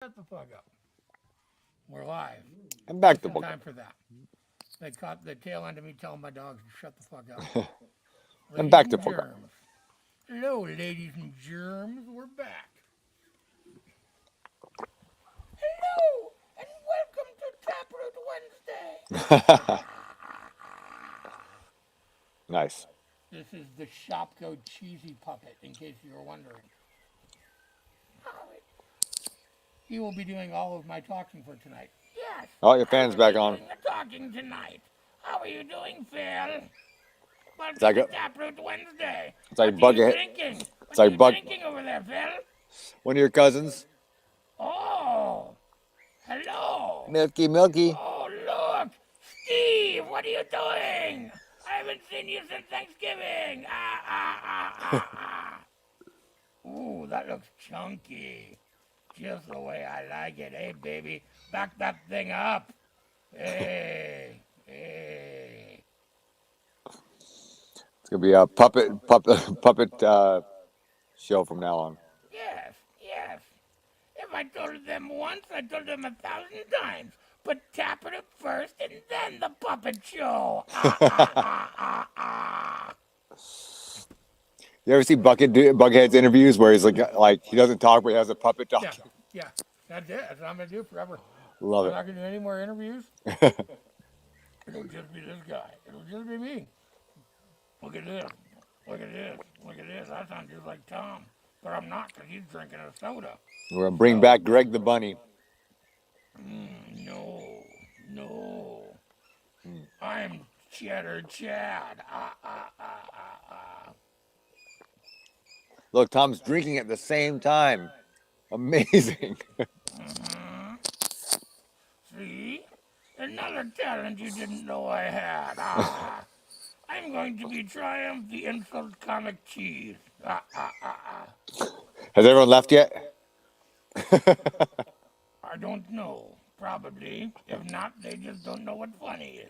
Shut the fuck up. We're live. I'm back Just to in book. time for that. They caught the tail end of me telling my dogs to shut the fuck up. I'm Ladies back to and book. germs. Hello, ladies and germs. We're back. Hello, and welcome to Taproot Wednesday. Nice. This is the Shopko cheesy puppet, in case you were wondering. He will be doing all of my talking for tonight. Yes, Oh, your I fan's will back be on. doing the talking tonight. How are you doing, Phil? It's Welcome like to a, Taproot Wednesday. it's like What are you Bucket. drinking? It's What are like you Buck. drinking over there, Phil? One of your cousins. Oh, hello. Milky, Milky. Oh, look. Steve, what are you doing? I haven't seen you since Thanksgiving. Ooh, that looks chunky. Just the way I like it. Hey, baby, back that thing up. Hey, hey. It's gonna be a puppet show from now on. Yes, yes. If I told them once, I told them 1,000 times. But tap it first and then the puppet show. You ever see Buckethead's interviews where he's like he doesn't talk, but he has a puppet Yeah, talking? yeah. That's it. That's what I'm going to do forever. Love I'm it. not going to do any more interviews. It'll just be this guy. It'll just be me. Look at this. Look at this. Look at this. I sound just like Thom. But I'm not because he's drinking a soda. We're gonna bring So, back Greg the Bunny. no. No. Mm. I'm Cheddar Chad. Look, Tom's drinking at the same time. Amazing. Mm-hmm. See? Another talent you didn't know I had. I'm going to be Triumph the Insult Comic Cheese. Has everyone left yet? I don't know. Probably. If not, they just don't know what funny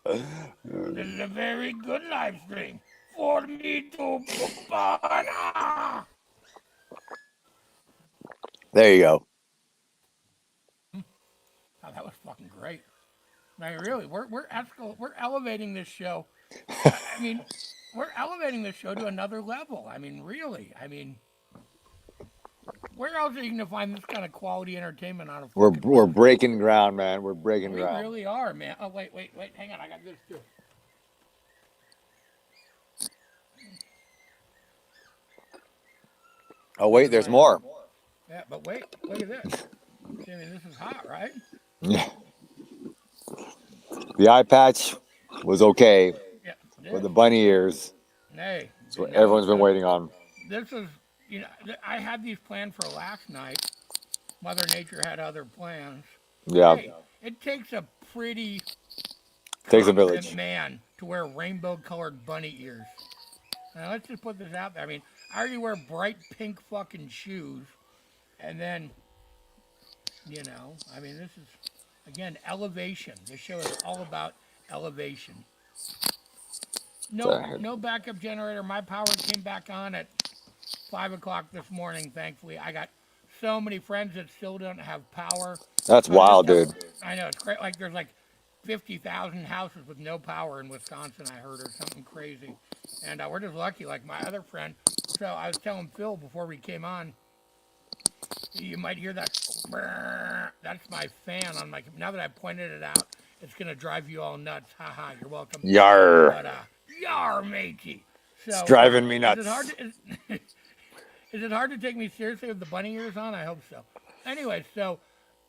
is. This is a very good live stream for me to poop on. There you go. Oh, that was fucking great. I mean, really, we're elevating this show. I mean, we're elevating this show to another level. I mean, really. I mean, where else are you going to find this kind of quality entertainment on a fucking We're Wednesday? breaking ground, man. We're breaking We ground. really are, man. Oh, wait. Hang on. I got this too. Oh This wait, is there's my. more. Yeah, but wait. Look at this. See, I mean, this is hot, right? Yeah. The eye patch was okay, Yeah. but This. the bunny ears Hey, is what now everyone's been waiting on. this is. I had these planned for last night. Mother Nature had other plans. But Yeah, hey, it takes a pretty takes a confident village. man to wear rainbow-colored bunny ears. Now let's just put this out there. I mean, I already wear bright pink fucking shoes, and then, I mean, this is again elevation. This show is all about elevation. No backup generator. My power came back on at 5 o'clock this morning. Thankfully, I got so many friends that still don't have power. That's So I'm just wild, dude. I know it's great. Like there's like 50,000 houses with no power in Wisconsin. I heard or something crazy, and we're just lucky. Like my other friend. So I was telling Phil before we came on. You might hear that. That's my fan on my. Now that I pointed it out, it's gonna drive you all nuts. Haha, you're welcome. Yar. But yar matey. It's So driving me is it hard nuts. to is it hard to take me seriously with the bunny ears on? I hope so. Anyway, so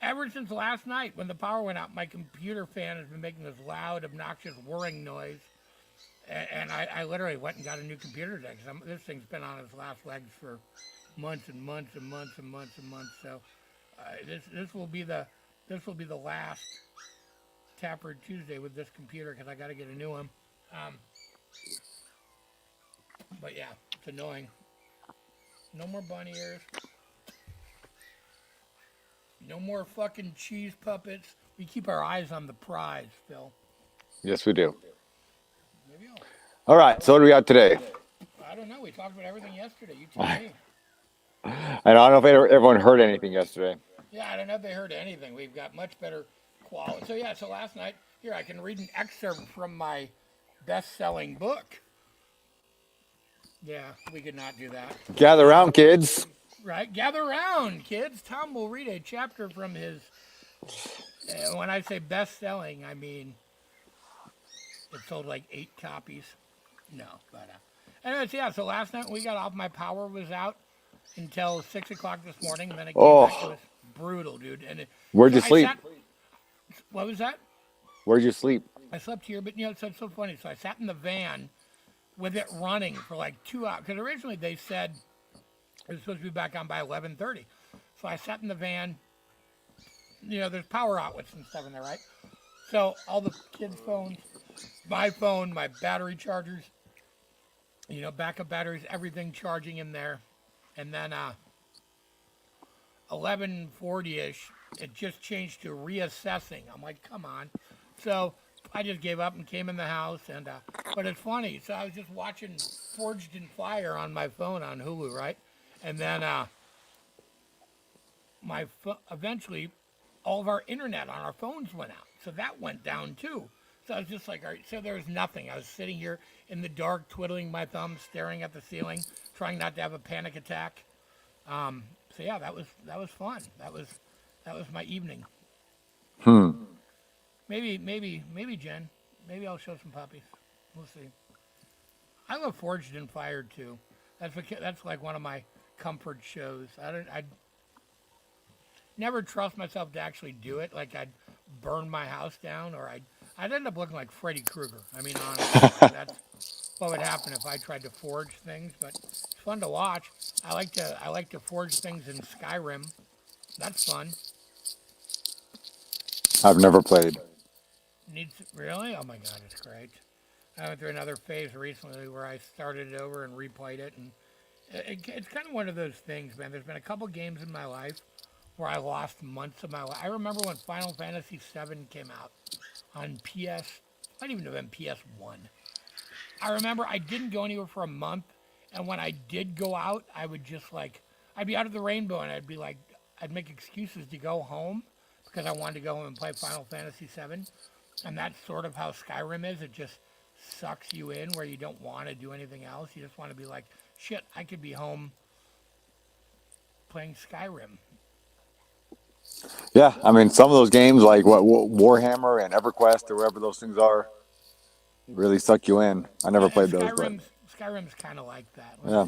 ever since last night when the power went out, my computer fan has been making this loud, obnoxious whirring noise. And I literally went and got a new computer today because this thing's been on its last legs for months and months and months and months and months. So this will be the last Taproot Tuesday with this computer because I got to get a new one. Um, but yeah, it's annoying. No more bunny ears. No more fucking cheese puppets. We keep our eyes on the prize, Phil. Yes, we do. Maybe All right, so what do we got today? I don't know. We talked about everything yesterday. You tell me. I don't know if everyone heard anything yesterday. Yeah, I don't know if they heard anything. We've got much better quality. So yeah, so last night, here I can read an excerpt from my best-selling book. Yeah, we could not do that. Gather around, kids. Right? Gather around, kids. Thom will read a chapter from his. When I say best-selling, I mean it sold like 8 copies. No, but anyways, yeah. So last night when we got off, my power was out until 6 o'clock this morning, and then it came back. It was brutal, dude. And Where'd you sleep? What was that? Where'd you sleep? I slept here, but it's so funny. So I sat in the van with it running for like 2 hours. Because originally they said it was supposed to be back on by 11:30. So I sat in the van. There's power outlets and stuff in there, right? So all the kids' phones, my phone, my battery chargers, backup batteries, everything charging in there. And then 11:40-ish, it just changed to reassessing. I'm like, come on. So I just gave up and came in the house. But it's funny. So I was just watching Forged in Fire on my phone on Hulu, right? And then eventually all of our internet on our phones went out. So that went down too. So I was just like, all right, so there was nothing. I was sitting here in the dark, twiddling my thumbs, staring at the ceiling, trying not to have a panic attack. So yeah, that was fun. That was my evening. Maybe Jen. Maybe I'll show some puppies. We'll see. I love Forged in Fire too. That's like one of my comfort shows. I never trust myself to actually do it. Like I'd burn my house down, or I'd end up looking like Freddy Krueger. I mean, honestly, that's what would happen if I tried to forge things. But it's fun to watch. I like to forge things in Skyrim. That's fun. I've never played. Really? Oh my God, it's great. I went through another phase recently where I started it over and replayed it, and it's kind of one of those things, man. There's been a couple games in my life where I lost months of my life. I remember when Final Fantasy VII came out on might even have been PS1. I remember I didn't go anywhere for a month, and when I did go out, I would just I'd be out of the rainbow, and I'd make excuses to go home because I wanted to go home and play Final Fantasy VII. And that's sort of how Skyrim is. It just sucks you in where you don't want to do anything else. You just want to be like, shit, I could be home playing Skyrim. Yeah, I mean, some of those games like what Warhammer and EverQuest or whatever those things are, really suck you in. I never played those, but Skyrim's kind of like that. Yeah.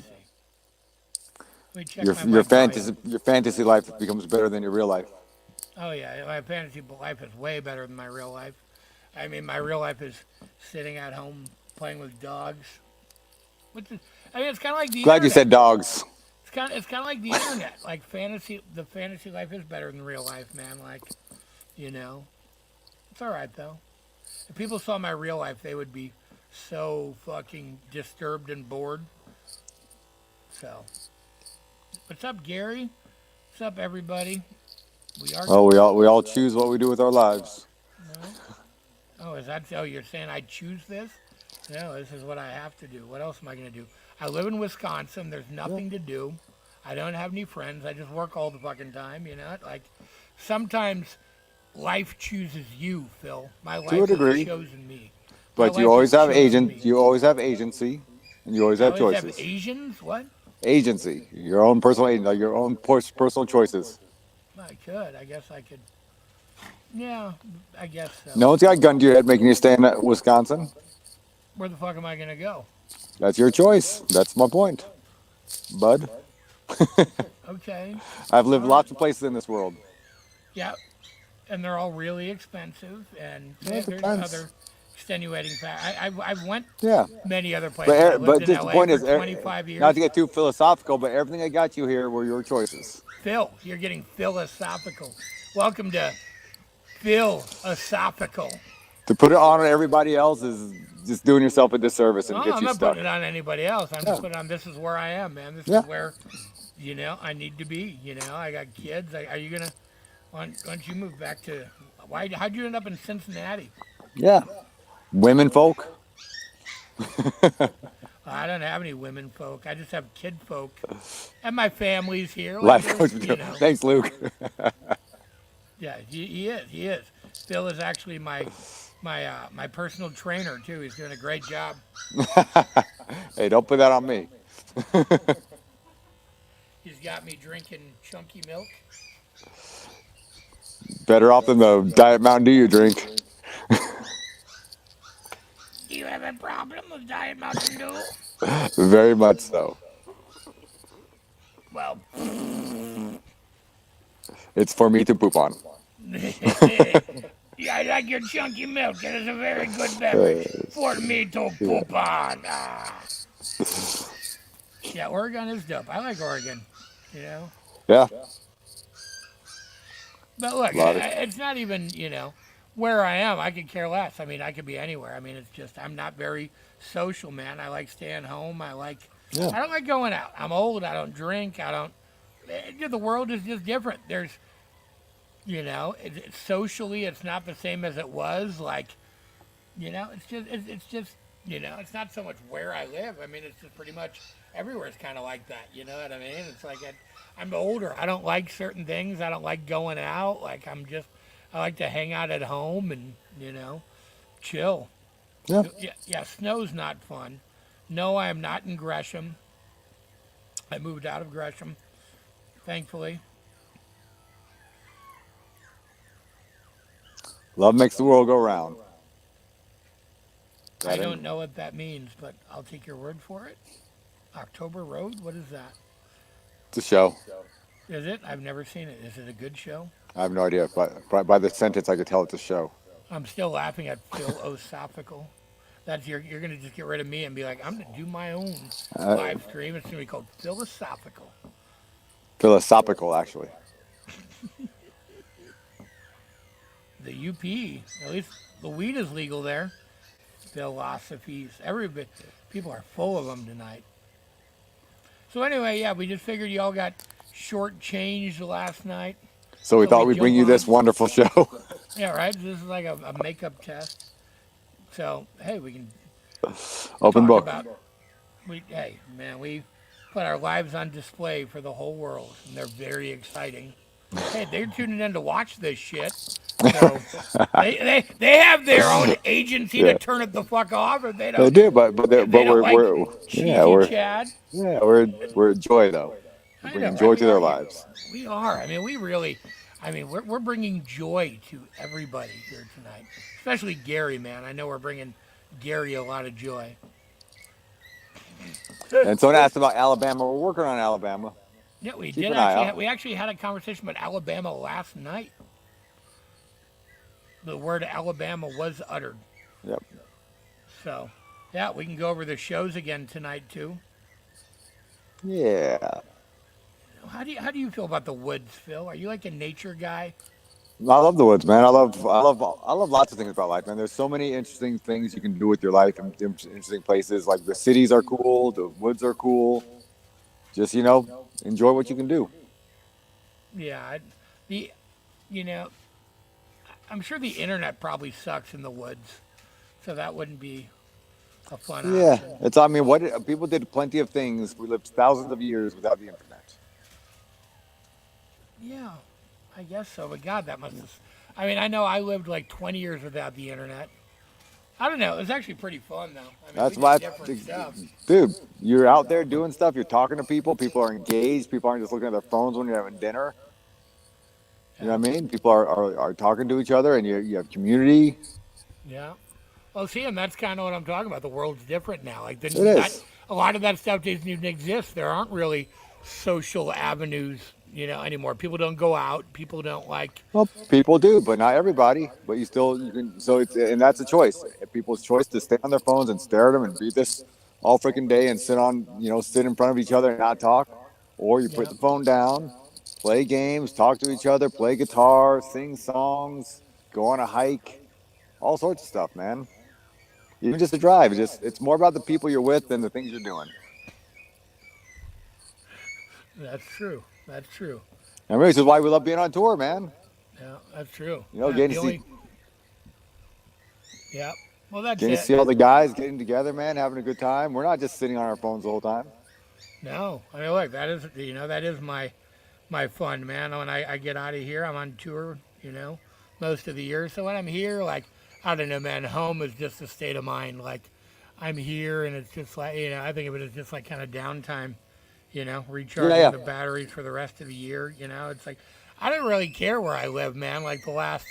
Let me check Your fantasy life becomes better than your real life. Oh yeah, my fantasy life is way better than my real life. I mean, my real life is sitting at home playing with dogs. It's kind of like the Glad internet. you said dogs. It's kind of like the internet. Like the fantasy life is better than real life, man. It's all right though. If people saw my real life, they would be so fucking disturbed and bored. So, what's up, Gary? What's up, everybody? We all choose what we do with our lives. No? Oh, you're saying I choose this? No, this is what I have to do. What else am I going to do? I live in Wisconsin. There's nothing to do. I don't have any friends. I just work all the fucking time, sometimes life chooses you, Phil. My life has chosen me. But you always have You always have agency, and you always have choices. Have Asians? What? Agency, your own personal agency, your own personal choices. I could. I guess I could. Yeah, I guess so. No one's got a gun to your head making you stay in Wisconsin. Where the fuck am I gonna go? That's your choice. That's my point, bud. Okay. I've lived lots of places in this world. Yeah, and they're all really expensive, and Yeah, there's other extenuating factors. I've went many other places. But I lived the in LA point for is, 25 years. not to get too philosophical, but everything that got you here were your choices. Phil, you're getting philosophical. Welcome to Philosophical. To put it on everybody else is just doing yourself a disservice and No, get I'm you not stuck. putting it on anybody else. I'm just putting it on. This is where I am, man. This is where, I need to be. I got kids. Are you gonna? Why don't you move back to? How'd you end up in Cincinnati? Yeah, women folk. I don't have any women folk. I just have kid folk, and my family's here. Like Life there's, coach. Thanks, Luke. yeah, he is. He is. Phil is actually my personal trainer too. He's doing a great job. Hey, don't put that on me. He's got me drinking chunky milk. Better off than the Diet Mountain Dew you drink. Do you have a problem with Diet Mountain Dew? Very much so. Well, It's for me to poop on. yeah, I like your chunky milk. It is a very good beverage for me to poop on. Ah. Yeah, Oregon is dope. I like Oregon, you know. Yeah, But look, a lot of. it's not even, where I am. I could care less. I mean, I could be anywhere. I mean, it's just I'm not very social, man. I like staying home. Yeah. I don't like going out. I'm old. I don't drink. I don't. The world is just different. There's, socially, it's not the same as it was. Like, it's just, it's not so much where I live. I mean, it's just pretty much everywhere is kind of like that. You know what I mean? It's like I'm older. I don't like certain things. I don't like going out. Like I like to hang out at home and chill. Yeah. Yeah. Snow's not fun. No, I am not in Gresham. I moved out of Gresham, thankfully. Love makes the world go round. I don't know what that means, but I'll take your word for it. October Road? What is that? It's a show. Is it? I've never seen it. Is it a good show? I have no idea, but by the sentence, I could tell it's a show. I'm still laughing at philosophical. That's you're gonna just get rid of me and be like, I'm gonna do my own live stream. It's gonna be called philosophical. Philosophical, actually. The UP, at least the weed is legal there. Philosophies. Everybody, people are full of them tonight. So anyway, yeah, we just figured y'all got shortchanged last night. So we thought we'd bring you this wonderful show. Yeah, right. This is like a makeup test. So hey, we can Open book. Hey, man, we put our lives on display for the whole world, and they're very exciting. Hey, they're tuning in to watch this shit. So they have their own agency to turn it the fuck off if they don't. They do, but we're Chad. We're a joy though. We're bringing joy to their lives. We are. I mean, we're bringing joy to everybody here tonight, especially Gary, man. I know we're bringing Gary a lot of joy. And someone asked about Alabama. We're working on Alabama. Yeah, we did actually. We actually had a conversation about Alabama last night. The word Alabama was uttered. Yep. So, yeah, we can go over the shows again tonight too. Yeah. How do you feel about the woods, Phil? Are you like a nature guy? I love the woods, man. I love lots of things about life, man. There's so many interesting things you can do with your life and interesting places. Like the cities are cool, the woods are cool. Just enjoy what you can do. Yeah, I'm sure the internet probably sucks in the woods, so that wouldn't be a fun option. It's. I mean, people did plenty of things. We lived thousands of years without the internet. Yeah, I guess so. But God, that must have. I mean, I know I lived like 20 years without the internet. I don't know. It was actually pretty fun, though. I mean, That's why, dude, you're out there doing stuff. You're talking to people. People are engaged. People aren't just looking at their phones when you're having dinner. You know what I mean? People are talking to each other, and you have community. Yeah. Well, see, and that's kind of what I'm talking about. The world's different now. Like, it is. A lot of that stuff doesn't even exist. There aren't really social avenues, anymore. People don't go out. People don't like. Well, people do, but not everybody. But you can. So and that's a choice. People's choice to stay on their phones and stare at them and read this all freaking day and sit in front of each other and not talk, or you put the phone down. Play games, talk to each other, play guitar, sing songs, go on a hike, all sorts of stuff, man. Even just a drive. It's more about the people you're with than the things you're doing. That's true. That's true. And this is why we love being on tour, man. Yeah, that's true. Getting to see. Yeah. Well, that's Getting to it. see all the guys getting together, man, having a good time. We're not just sitting on our phones the whole time. No, I mean, look, that is my fun, man. When I get out of here, I'm on tour, most of the year. So when I'm here, like, I don't know, man, home is just a state of mind. Like, I'm here, and it's just like, I think of it as just like kind of downtime, Yeah, recharging yeah. the batteries for the rest of the year. It's like, I don't really care where I live, man. Like, the last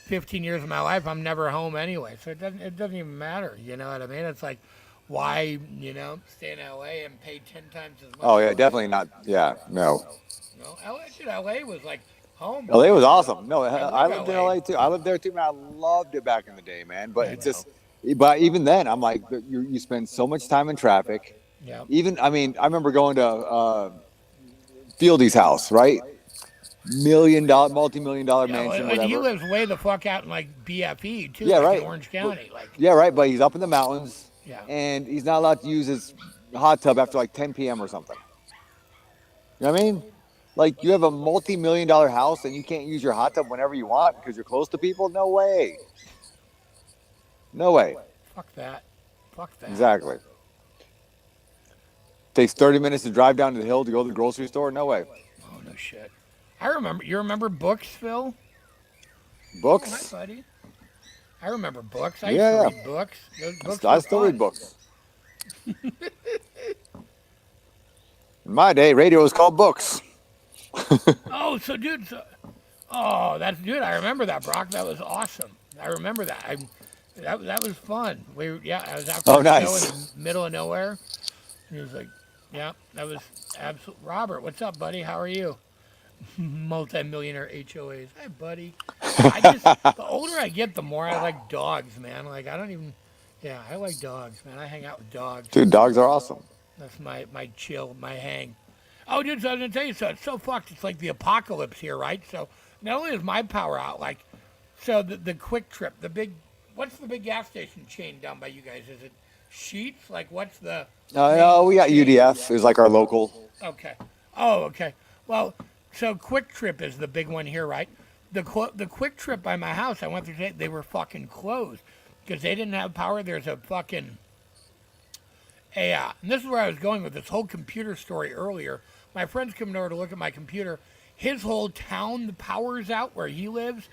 15 years of my life, I'm never home anyway. So it doesn't even matter. You know what I mean? It's like, why, stay in LA and pay 10 times as much Oh, as yeah, I definitely not. Yeah, no. LA was like home, LA was man. awesome. No, I I love lived in LA. LA too. I lived there too, man. I loved it back in the day, man. But I it's know. just, but even then, I'm like, you spend so much time in traffic. Yeah. Even, I mean, I remember going to Fieldy's house, right? $1 million, multi-million-dollar Yeah, mansion, and he whatever. lives way the fuck out in like BFE too, Yeah, like in right. Orange But, County. Like, yeah, right. But he's up in the mountains, yeah. and he's not allowed to use his hot tub after like 10 p.m. or something. You know what I mean? Like you have a multi-million-dollar house, and you can't use your hot tub whenever you want because you're close to people. No way. No way. Fuck that. Fuck that. Exactly. Takes 30 minutes to drive down to the hill to go to the grocery store. No way. Oh, no shit. I remember. You remember books, Phil? Oh, hi, Books? buddy. I remember books. I used to Yeah, yeah. read books. Those books I were still fun. read books. In my day, radio was called books. Oh, so dude, dude. I remember that, Brock. That was awesome. I remember that. That was fun. I was out for Oh, a show in nice. the middle of nowhere, and he was like, yeah, that was absolute. Robert, what's up, buddy? How are you? Multi-millionaire HOAs. Hi, buddy. The older I get, the more I like dogs, man. Like I don't even. Yeah, I like dogs, man. I hang out with dogs. Dude, dogs are awesome. That's my chill, my hang. Oh, dude, so I was gonna tell you, so it's so fucked. It's like the apocalypse here, right? So not only is my power out, like, so the Quick Trip, what's the big gas station chain down by you guys? Is it Sheets? Like, what's the? We got chain? UDF is like our local. Okay. Oh, okay. Well, so Quick Trip is the big one here, right? The Quick Trip by my house, I went through today. They were fucking closed because they didn't have power. There's a fucking. And this is where I was going with this whole computer story earlier. My friend's coming over to look at my computer. His whole town, the power's out where he lives.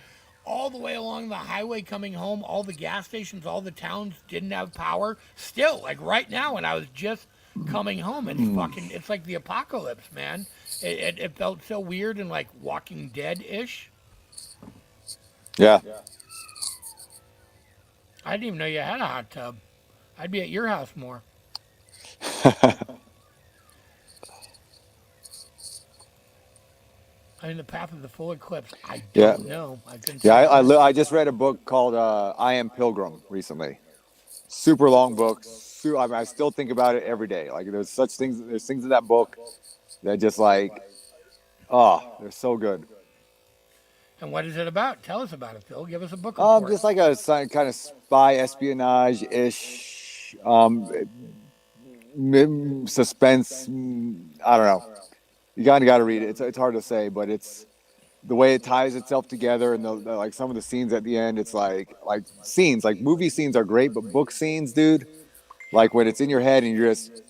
All the way along the highway coming home, all the gas stations, all the towns didn't have power. Still, like right now, when I was just coming home, it's like the apocalypse, man. It felt so weird and like Walking Dead-ish. Yeah. I didn't even know you had a hot tub. I'd be at your house more. I mean, the path of the full eclipse. I Yeah. don't know. I've been. Yeah, I just read a book called I Am Pilgrim recently. Super long book. I mean, I still think about it every day. Like there's things in that book that just like, they're so good. And what is it about? Tell us about it, Phil. Give us a book report. Just like a kind of spy espionage ish, suspense. I don't know. You got to read it. It's hard to say, but it's the way it ties itself together, and like some of the scenes at the end. It's like scenes, like movie scenes are great, but book scenes, dude, like when it's in your head and you're just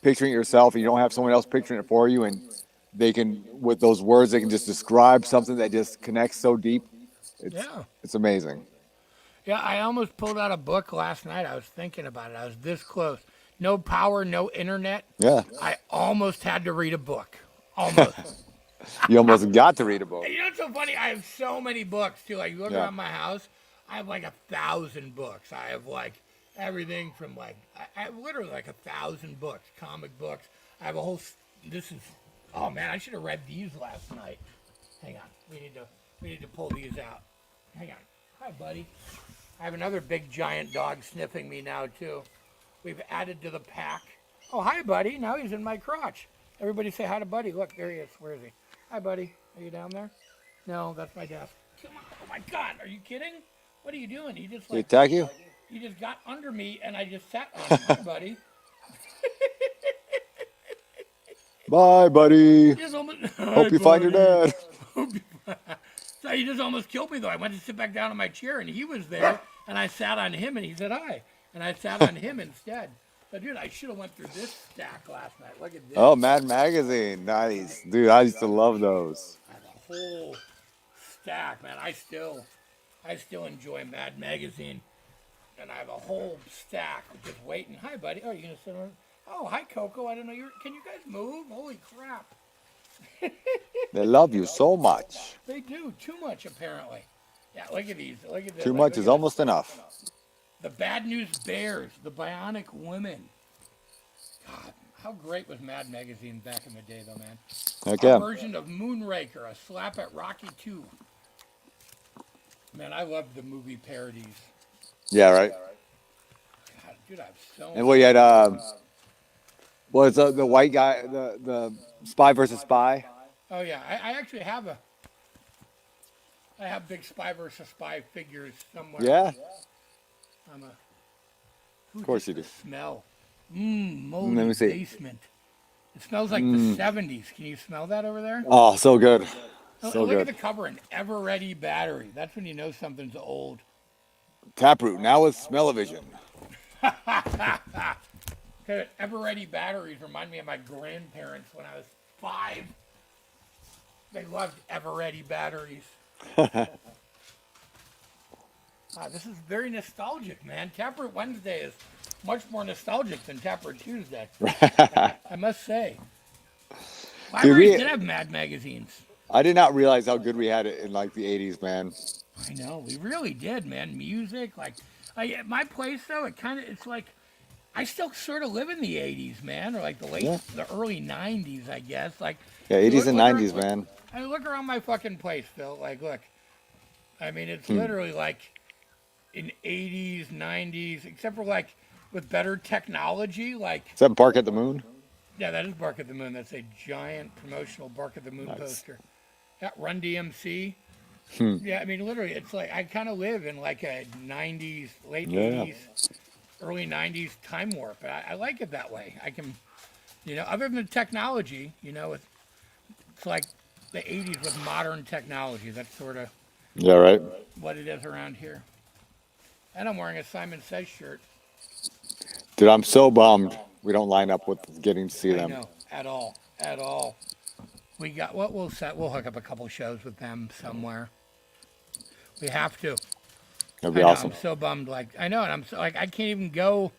picturing it yourself, and you don't have someone else picturing it for you, and they can, with those words, they can just describe something that just connects so deep. It's amazing. Yeah, I almost pulled out a book last night. I was thinking about it. I was this close. No power, no internet. Yeah. I almost had to read a book. Almost. You almost got to read a book. You know what's so funny? I have so many books, too. Like, you look around my house, I have like 1,000 books. I have like everything from like, I have literally like 1,000 books, comic books. I have a whole, oh man, I should have read these last night. Hang on. We need to pull these out. Hang on. Hi, buddy. I have another big giant dog sniffing me now, too. We've added to the pack. Oh, hi, buddy. Now he's in my crotch. Everybody say hi to Buddy. Look, there he is. Where is he? Hi, Buddy. Are you down there? No, that's my desk. Come on. Oh, my God. Are you kidding? What are you doing? He just Did he attack you? He just got under me, and I just sat on him. Hi, buddy. Bye, buddy. Hope you find your dad. So he just almost killed me, though. I went to sit back down in my chair, and he was there, And I sat on him, and he said hi. And I sat on him instead. But dude, I should have went through this stack last night. Look at this. Oh, Mad Magazine, nice, dude. I used to love those. I have a whole stack, man. I still enjoy Mad Magazine, and I have a whole stack just waiting. Hi, buddy. Oh, you gonna sit on? Oh, hi, Coco. I don't know. Can you guys move? Holy crap! They love you so much. They do too much, apparently. Yeah, look at these. Look at this. Too much is almost enough. The Bad News Bears, the Bionic Women. God, how great was Mad Magazine back in the day, though, man. Heck A yeah. version of Moonraker, a slap at Rocky 2. Man, I love the movie parodies. Yeah, right. God, dude, I have so And we had was the white guy, the Spy versus Spy. Oh yeah, I actually have I have big Spy versus Spy figures somewhere. Yeah, Of course you do. Smell. Moldy Let me see. basement. It smells like the 70s. Can you smell that over there? Oh, so good, so Look at the good. cover, an ever-ready battery. That's when you know something's old. Taproot now with smell-o-vision. Ever-ready batteries remind me of my grandparents when I was 5. They loved ever-ready batteries. This is very nostalgic, man. Taproot Wednesday is much more nostalgic than Taproot Tuesday. I must say. Libraries did have Mad magazines. I did not realize how good we had it in like the 80s, man. I know, we really did, man. Music, like, my place though, it's like, I still sort of live in the 80s, man, or like the early 90s, I guess. Like, Yeah, 80s and 90s, man. I look around my fucking place, Phil. Like, look, I mean, it's literally like in 80s, 90s, except for like with better technology, like. Is that Bark at the Moon? Yeah, that is Bark at the Moon. That's a giant promotional Bark at the Moon poster. Yeah, Run DMC. Yeah, I mean, literally, it's like I kind of live in like a 90s, late 80s, early 90s time warp. I like it that way. I can, other than the technology, it's like the 80s with modern technology. That's sort of right. what it is around here. And I'm wearing a Simon Says shirt. Dude, I'm so bummed we don't line up with getting to see them. I know, at all. We got what we'll hook up a couple shows with them somewhere. We have to. That'd be awesome. I'm so bummed. Like I know, and I'm so like I can't even go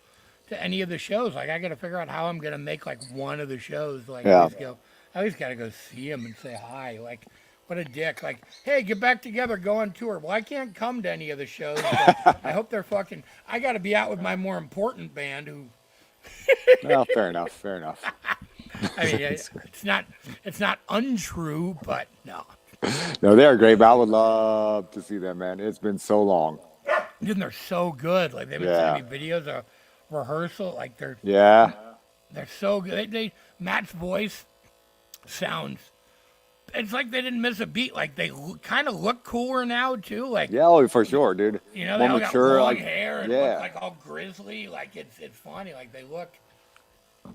to any of the shows. Like I got to figure out how I'm gonna make like one of the shows. Like I always got to go see him and say hi. Like what a dick. Like hey, get back together, go on tour. Well, I can't come to any of the shows. But I hope they're fucking. I got to be out with my more important band who. Well, fair enough. I mean, it's not untrue, but no. No, they're great. But I would love to see them, man. It's been so long. Dude, they're so good. Like they've been sending me videos of rehearsal. Like they're so good. Matt's voice sounds. It's like they didn't miss a beat. Like they kind of look cooler now too. Like for sure, dude. They all mature, got long like, hair and look like all grizzly. Like it's funny. Like they look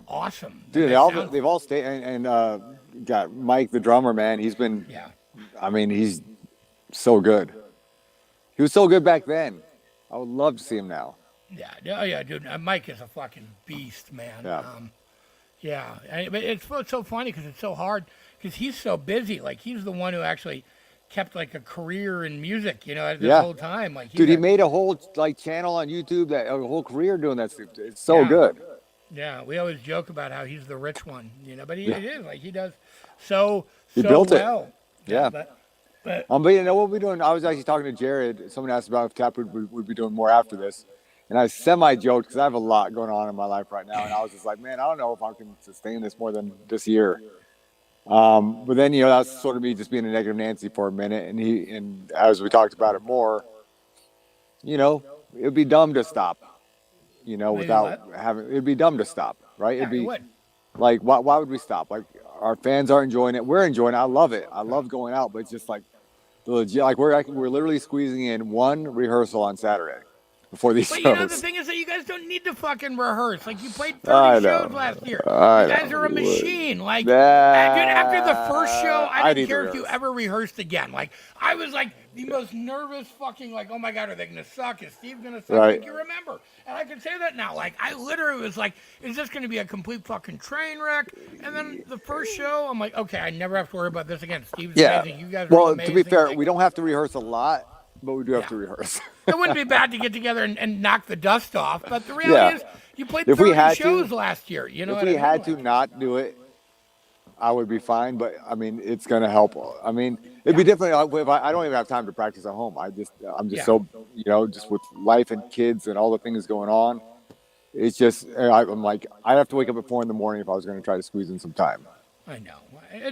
awesome. Dude, they've all stayed and got Mike the drummer, man. He's been I mean, he's so good. He was so good back then. I would love to see him now. Yeah, dude. Mike is a fucking beast, man. But it's so funny because it's so hard because he's so busy. Like he's the one who actually kept like a career in music, this whole time. Like, dude, he made a whole like channel on YouTube that a whole career doing that stuff. It's so good. Yeah, we always joke about how he's the rich one, but he is like he does so built well. It. Yeah. But what we'll be doing. I was actually talking to Jared. Someone asked about if Taproot would be doing more after this. And I semi-joked because I have a lot going on in my life right now. And I was just like, man, I don't know if I can sustain this more than this year. But then, that's sort of me just being a negative Nancy for a minute. And as we talked about it more, it would be dumb to stop, without it'd be dumb to stop, right? It'd be like, why would we stop? Like our fans are enjoying it. We're enjoying it. I love it. I love going out, but it's just like the legit, like we're literally squeezing in one rehearsal on Saturday. before these But shows. the thing is that you guys don't need to fucking rehearse. Like, you played I 30 know. shows last year. I You guys know. are a machine. Like, Nah, dude, after the first show, I didn't need to care if you rehearse. ever rehearsed again. Like, I was like the most nervous fucking, like, oh my God, are they going to suck? Is Steve going to suck? Right. Like, you remember. And I can say that now. Like, I literally was like, is this going to be a complete fucking train wreck? And then the first show, I'm like, okay, I never have to worry about this again. Steve's amazing. You guys are all Well, amazing. to be fair, like, we don't have to rehearse a lot, but we do have to rehearse. It wouldn't be bad to get together and knock the dust off, but the reality is you played If we 30 had shows to- last year. You know If what we I mean? had to not do it, I would be fine. But I mean, it's gonna help. I mean, it'd be different if I don't even have time to practice at home. I'm just so just with life and kids and all the things going on. It's just I'm like I'd have to wake up at 4 a.m. if I was going to try to squeeze in some time. I know.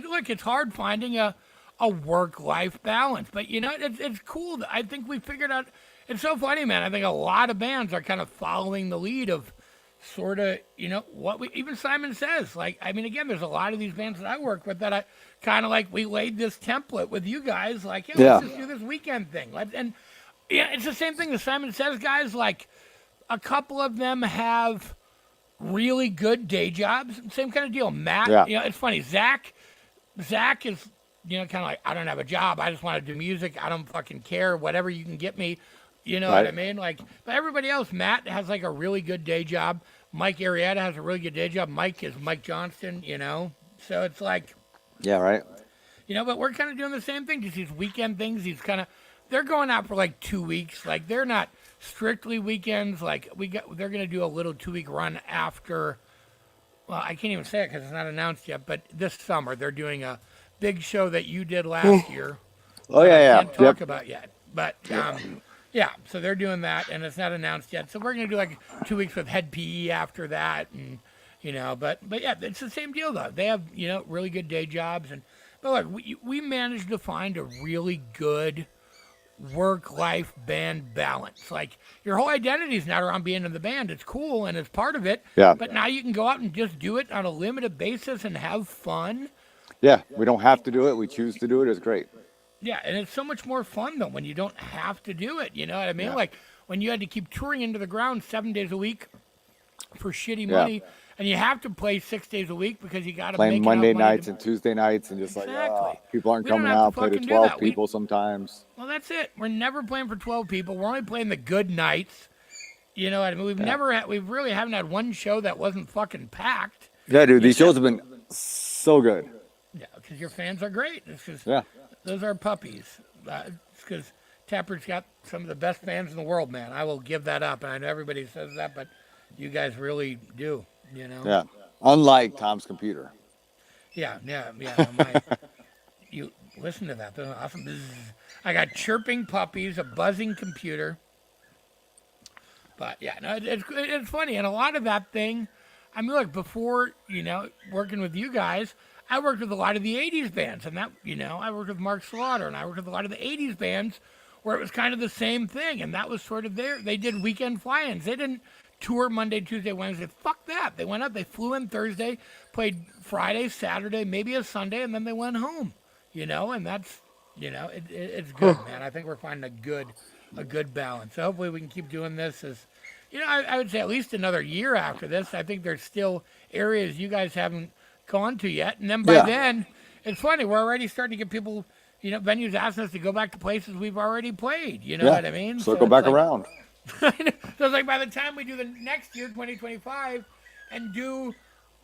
Look, it's hard finding a work-life balance, but it's cool. I think we figured out. It's so funny, man. I think a lot of bands are kind of following the lead of sort of, what even Simon Says. Like, I mean, again, there's a lot of these bands that I work with that I kind of like, we laid this template with you guys. Like, let's just do this weekend thing. It's the same thing. The Simon Says guys, like, a couple of them have really good day jobs. Same kind of deal. Matt, it's funny. Zach is, kind of like, I don't have a job. I just want to do music. I don't fucking care. Whatever you can get me. You know what I mean? Like, but everybody else, Matt has like a really good day job. Mike Arrieta has a really good day job. Mike is Mike Johnston, So it's like, yeah, right. But we're kind of doing the same thing. Just these weekend things. They're going out for like 2 weeks. Like, they're not strictly weekends. Like, they're going to do a little 2-week run after. Well, I can't even say it because it's not announced yet. But this summer they're doing a big show that you did last year. Oh yeah, I can't talk about yet. But yeah, so they're doing that, and it's not announced yet. So we're going to do like 2 weeks with Head PE after that, and but yeah, it's the same deal though. They have really good day jobs, but look, we managed to find a really good work-life band balance. Like, your whole identity is not around being in the band. It's cool and it's part of it. Yeah. But now you can go out and just do it on a limited basis and have fun. Yeah, we don't have to do it. We choose to do it. It's great. Yeah, and it's so much more fun, though, when you don't have to do it. You know what I mean? Yeah. Like, when you had to keep touring into the ground 7 days a week for shitty money, and you have to play 6 days a week because you got to make Playing Monday nights and Tuesday nights and just Exactly. people aren't We don't coming have to out. Play to fucking do 12 that. people sometimes. Well, that's it. We're never playing for 12 people. We're only playing the good nights. You know what I mean? We really haven't had one show that wasn't fucking packed. Yeah, dude, these shows have been so good. Yeah, because your fans are great. It's 'cause Yeah. those are puppies. It's because Taproot's got some of the best fans in the world, man. I will give that up, and I know everybody says that, but you guys really do. Yeah. Unlike Thom's computer. Yeah. You listen to that. Those are awesome. Bzzz. I got chirping puppies, a buzzing computer. But yeah, no, it's funny, and a lot of that thing. I mean, look, before working with you guys, I worked with a lot of the '80s bands, and that I worked with Mark Slaughter, and I worked with a lot of the '80s bands where it was kind of the same thing, and that was sort of they did weekend fly-ins. They didn't tour Monday, Tuesday, Wednesday. Fuck that. They went up, they flew in Thursday, played Friday, Saturday, maybe a Sunday, and then they went home. And that's it's good, man. I think we're finding a good balance. So hopefully we can keep doing this I would say at least another year after this. I think there's still areas you guys haven't gone to yet. And then by then, it's funny, we're already starting to get people, venues asking us to go back to places we've already played. You know what I mean? Circle back around. So it's like by the time we do the next year, 2025, and do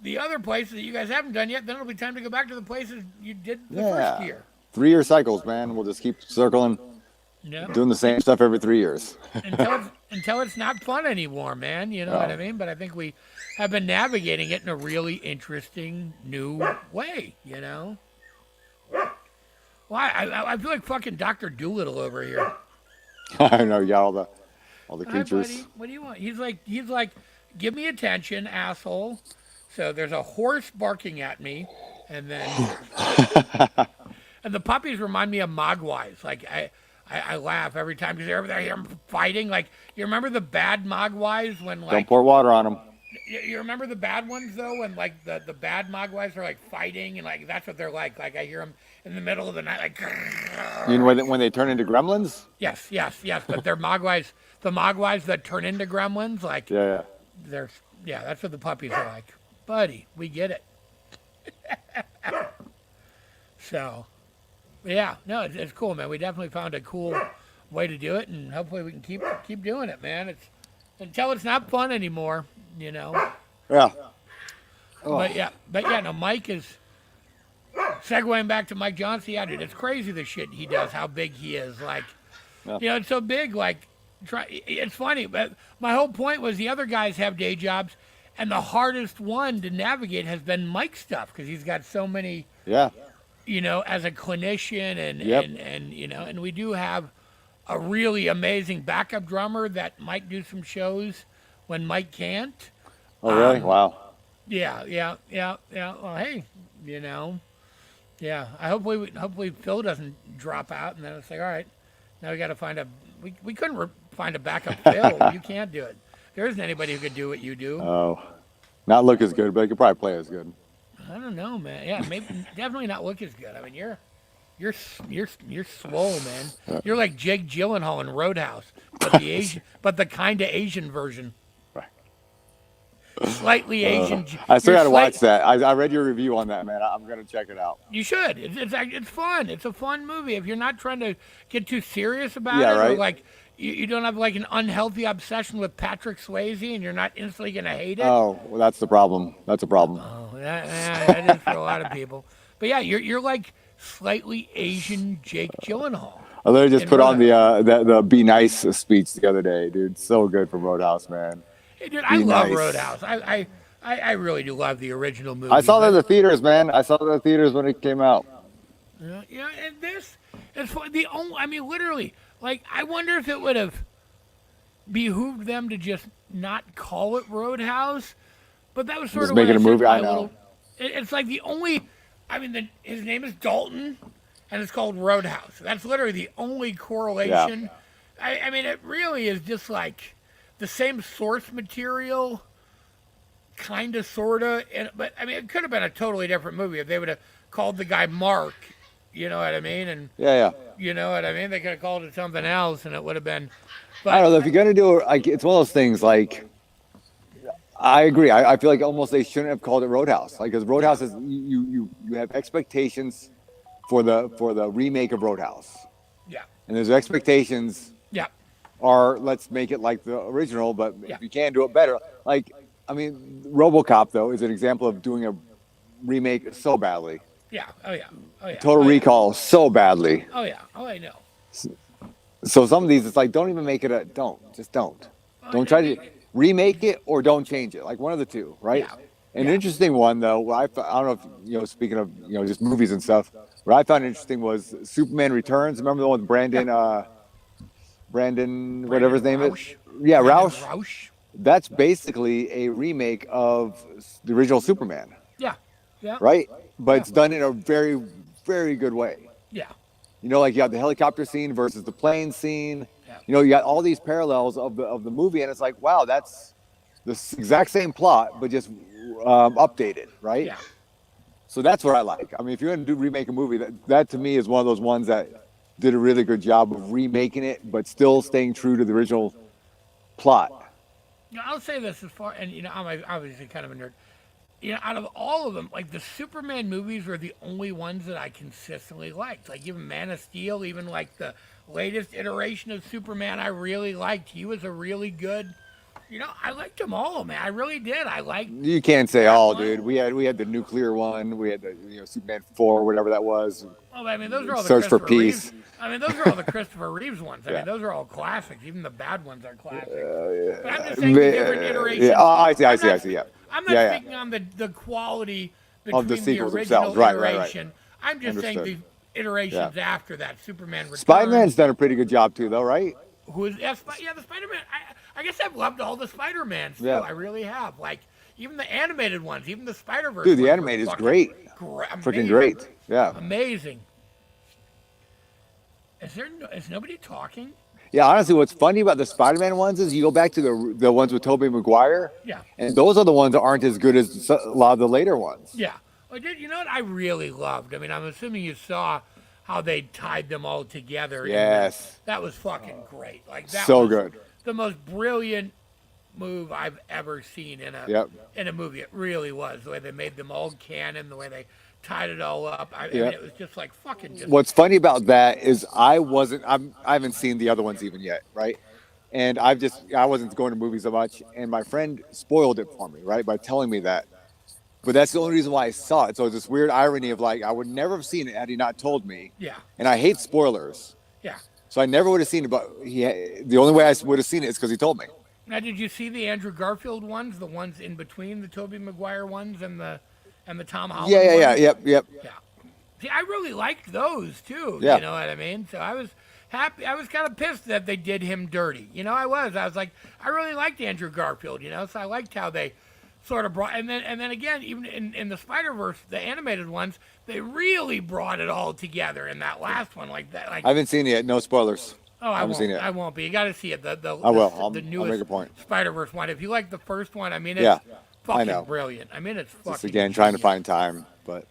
the other places that you guys haven't done yet, then it'll be time to go back to the places you did the first year. 3-year cycles, man. We'll just keep circling, doing the same stuff every 3 years. until it's not fun anymore, man. You know what I mean? But I think we have been navigating it in a really interesting new way, Well, I feel like fucking Dr. Doolittle over here. I know, you got all the Hi, creatures. buddy. What do you want? He's like, give me attention, asshole. So there's a horse barking at me, and then and the puppies remind me of mogwais. Like I laugh every time because they're here fighting. Like, you remember the bad mogwais when Don't pour water on them. You remember the bad ones though, when like the bad mogwais are like fighting and like that's what they're like. Like I hear them in the middle of the night, like. You know when they turn into gremlins? Yes. But they're mogwais. The mogwais that turn into gremlins, like. Yeah. That's what the puppies are like, buddy. We get it. So, yeah, no, it's cool, man. We definitely found a cool way to do it, and hopefully we can keep doing it, man. It's until it's not fun anymore, you know. Yeah. Oh. But yeah, no, Mike is segueing back to Mike Johnson. Yeah, dude, it's crazy the shit he does, how big he is. Like, you know, it's so big. Like, it's funny, but my whole point was the other guys have day jobs, and the hardest one to navigate has been Mike's stuff because he's got so many. Yeah. You know, as a clinician, and you know, and we do have a really amazing backup drummer that might do some shows when Mike can't. Oh, really? Wow. Yeah. Well, hey, you know, yeah. Hopefully Phil doesn't drop out, and then it's like, all right, now we got to find a. We couldn't find a backup Phil. You can't do it. There isn't anybody who could do what you do. Oh, not look as good, but he could probably play as good. I don't know, man. Yeah, maybe definitely not look as good. I mean, you're swole, man. You're like Jake Gyllenhaal in Roadhouse, but the kind of Asian version. Slightly Asian. I still got to watch that. I read your review on that, man. I'm gonna check it out. You should. It's fun. It's a fun movie. If you're not trying to get too serious about it, right. or like you don't have like an unhealthy obsession with Patrick Swayze, and you're not instantly gonna hate it. Oh, well, that's the problem. That's a problem. Oh, that is for a lot of people. But yeah, you're like slightly Asian Jake Gyllenhaal. I literally just put on the Be Nice speech the other day, dude. So good from Roadhouse, man. Hey, dude, I love Roadhouse. I really do love the original movie. I saw that in the theaters, man. I saw that in the theaters when it came out. Yeah, and it's the only. I mean, literally, like, I wonder if it would have behooved them to just not call it Roadhouse, but that was sort of making a movie. I know. It's like the only. I mean, his name is Dalton, and it's called Roadhouse. That's literally the only correlation. Yeah. I mean, it really is just like the same source material, kind of, sort of. But I mean, it could have been a totally different movie if they would have called the guy Mark. You know what I mean? And yeah. You know what I mean? They could have called it something else, and it would have been. But I don't know if you're gonna do it. Like, it's one of those things. Like, I agree. I feel like almost they shouldn't have called it Roadhouse. Like, because Roadhouse is you have expectations for the remake of Roadhouse. Yeah. And there's expectations. Yeah. Or let's make it like the original, but if you can do it better. Like, I mean, RoboCop though is an example of doing a remake so badly. Yeah. Oh yeah. Total Recall so badly. Oh yeah. Oh, I know. So some of these, it's like, don't even make it don't try to remake it or don't change it. Like, one of the two, right? Yeah. An interesting one though, I don't know if, you know, speaking of, you know, just movies and stuff, what I found interesting was Superman Returns. Remember the one with Brandon, whatever his name is? Yeah, Roush. That's basically a remake of the original Superman. Yeah. Right? But it's done in a very, very good way. Yeah. You know, like you have the helicopter scene versus the plane scene. Yeah. You know, you got all these parallels of the movie, and it's like, wow, that's the exact same plot, but just updated, right? Yeah. So that's what I like. I mean, if you're going to remake a movie, that to me is one of those ones that did a really good job of remaking it, but still staying true to the original plot. You know, I'll say this as far, and, you know, I'm obviously kind of a nerd. You know, out of all of them, like, the Superman movies were the only ones that I consistently liked. Like, even Man of Steel, even like the latest iteration of Superman, I really liked. He was a really good. You know, I liked them all, man. I really did. I liked. You can't say all, dude. We had the nuclear one. We had the Superman 4, whatever that was. Well, I mean, those are all the Search for Peace. Reeves. I mean, those are all the Christopher Reeves ones. I mean, those are all classics. Even the bad ones are classics. But I'm just saying the different iterations. Yeah. Oh, I see. Yeah. I'm not speaking on the quality between the original iteration. I'm just saying the iterations after that. Superman Returns. Spider-Man's done a pretty good job too, though, right? The Spider-Man. I guess I've loved all the Spider-Mans. Yeah. I really have. Like, even the animated ones, even the Spider-Verse. Dude, the animated is great. Freaking great. Yeah. Amazing. Is nobody talking? Yeah, honestly, what's funny about the Spider-Man ones is you go back to the ones with Tobey Maguire. Yeah. And those are the ones that aren't as good as a lot of the later ones. Yeah. Well, you know what I really loved? I mean, I'm assuming you saw how they tied them all together. Yes. That was fucking great. Like that So was good. the most brilliant move I've ever seen Yep. in a movie. It really was the way they made them all canon, the way they tied it all up. I mean, Yep. it was just like fucking. Just, What's funny about that is I haven't seen the other ones even yet, right? And I wasn't going to movies so much, and my friend spoiled it for me, right, by telling me that. But that's the only reason why I saw it. So it's this weird irony of like I would never have seen it had he not told me. yeah, And I hate spoilers, yeah. so I never would have seen it. But the only way I would have seen it is because he told me. Now, did you see the Andrew Garfield ones, the ones in between the Tobey Maguire ones and the Tom Holland? Yeah, ones? yep. Yeah. See, I really liked those too. Yeah. You know what I mean? So I was happy. I was kind of pissed that they did him dirty. You know, I was. I was like, I really liked Andrew Garfield. You know, so I liked how they sort of brought. And then again, even in the Spider-Verse, the animated ones, they really brought it all together in that last one, like that. Like, I haven't seen it yet. No spoilers. oh, I haven't won't. seen it. I won't be. You got to see it. I will. The I'll newest make a point. Spider-Verse one. If you like the first one, I mean, it's Yeah, fucking know. brilliant. I mean, it's fucking. Just again trying to genius. find time, but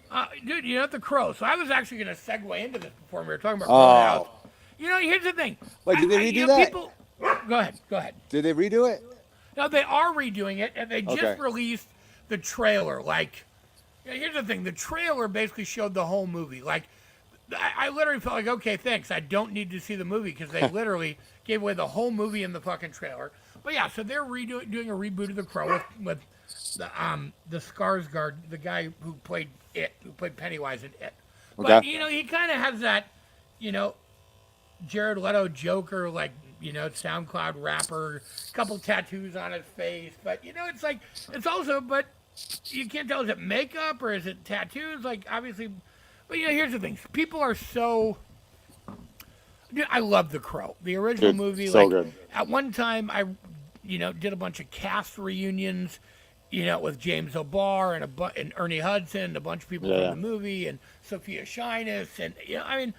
Dude, you know the Crow. So I was actually going to segue into this before we were talking about Oh. Roadhouse. You know, here's the thing. Wait, did they redo you know, that? People, go ahead. did they redo it? No, they are redoing it, and they just Okay. released the trailer. Like, here's the thing. The trailer basically showed the whole movie. Like, I literally felt like, okay, thanks. I don't need to see the movie because they literally gave away the whole movie in the fucking trailer. But yeah, so they're doing a reboot of The Crow with the Skarsgård, the guy who played Pennywise in It. But Okay. you know, he kind of has that, you know, Jared Leto Joker, like, you know, SoundCloud rapper, couple tattoos on his face. But you know, it's like it's also, but you can't tell, is it makeup or is it tattoos? Like, obviously. But you know, here's the thing: people are so. Dude, I love The Crow, the original Dude, movie. so like, good. At one time, I, you know, did a bunch of cast reunions, you know, with James O'Barr and Ernie Hudson, and a bunch of people Yeah. from the movie, and Sophia Shinus, and you know, I mean,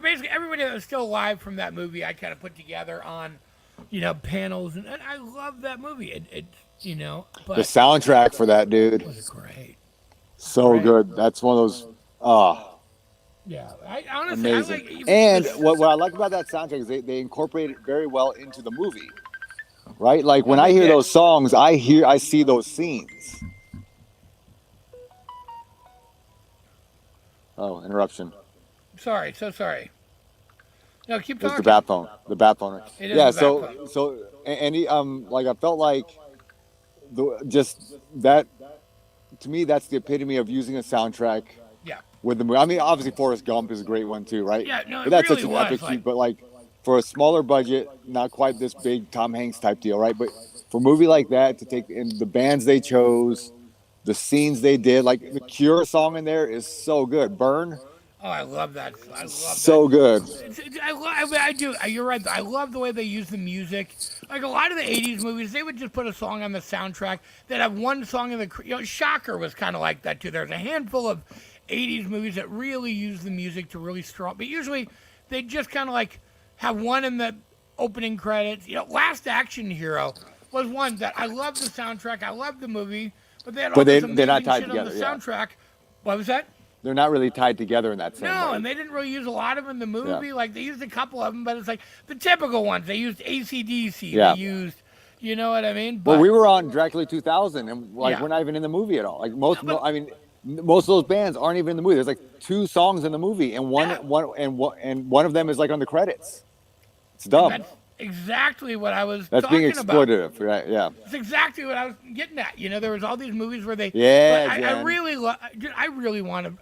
basically everybody that was still alive from that movie, I kind of put together on, you know, panels, and I love that movie. It you know, but The soundtrack for that, dude, it was great. so Right. good. That's one of those. Yeah, I honestly, Amazing. I like even And this- what I like about that soundtrack is they incorporate it very well into the movie, right? Like when Yeah, I they hear did. those songs, I see those scenes. Oh, interruption. Sorry, so sorry. No, keep It's talking. the bat phone. The bat phone. It is Yeah. the bat phone. So and he, like I felt like just that to me that's the epitome of using a soundtrack Yeah. with the movie. I mean, obviously Forrest Gump is a great one too, right? Yeah, no, but it that's really such an was, epic like- feat. But like for a smaller budget, not quite this big Tom Hanks type deal, right? But for a movie like that to take in the bands they chose, the scenes they did, like the Cure song in there is so good. Burn, Oh, I love that. I love so good. I do. You're right. I love the way they use the music. Like a lot of the '80s movies, they would just put a song on the soundtrack that have one song in the. You know, Shocker was kind of like that too. There's a handful of '80s movies that really use the music to really strong, but usually they just kind of like have one in the opening credits. You know, Last Action Hero was one that I love the soundtrack. I love the movie, but they had all But this they're not amazing tied shit on the together, yeah. soundtrack. What was that? They're not really tied together in that same No, way. and they didn't really use a lot of them in the movie. Yeah. Like, they used a couple of them, but it's like the typical ones. They used AC/DC. Yeah. They used, you know what I mean? But Well, we were on Dracula 2000, and like Yeah. we're not even in the movie at all. Like most, but- I mean, most of those bands aren't even in the movie. There's like 2 songs in the movie, and Yeah. one of them is like on the credits. It's dumb. that's exactly what I was That's being talking about. exploitative, right? Yeah. It's exactly what I was getting at. You know, there was all these movies where they. Yeah, but I Jen. really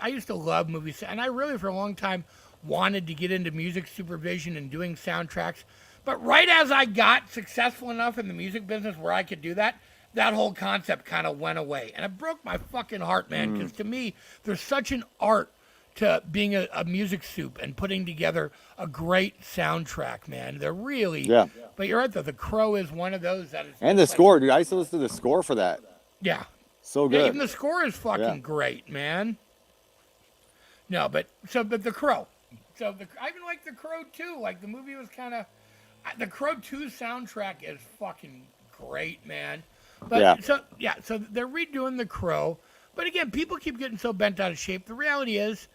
I used to love movies, and I really for a long time wanted to get into music supervision and doing soundtracks. But right as I got successful enough in the music business where I could do that, that whole concept kind of went away, and it broke my fucking heart, man. Because to me, there's such an art to being a music soup and putting together a great soundtrack, man. They're really. Yeah. But you're right, though. The Crow is one of those that is. And the just like- score, dude. I used to listen to the score for that. Yeah. So Yeah, good. even the score is fucking Yeah. great, man. No, but the Crow. So I even like the Crow 2. Like the movie was kind of. The Crow 2 soundtrack is fucking great, man. But Yeah. so they're redoing the Crow. But again, people keep getting so bent out of shape. The reality is,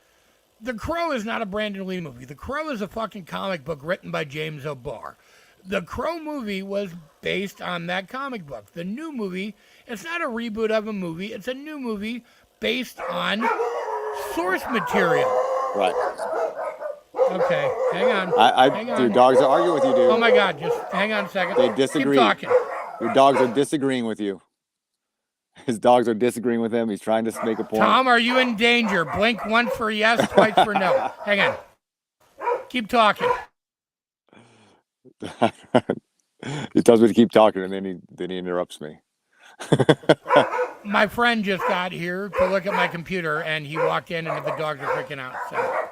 The Crow is not a Brandon Lee movie. The Crow is a fucking comic book written by James O'Barr. The Crow movie was based on that comic book. The new movie, it's not a reboot of a movie. It's a new movie based on source material. Right. Okay, hang on. Hang on. Your dogs are arguing with you, dude. Oh my God, just hang on a second. They disagree. Keep talking. Your dogs are disagreeing with you. His dogs are disagreeing with him. He's trying to make a point. Thom, are you in danger? Blink once for yes, twice for no. Hang on. Keep talking. He tells me to keep talking, and then he interrupts me. My friend just got here to look at my computer, and he walked in, and the dogs are freaking out. So.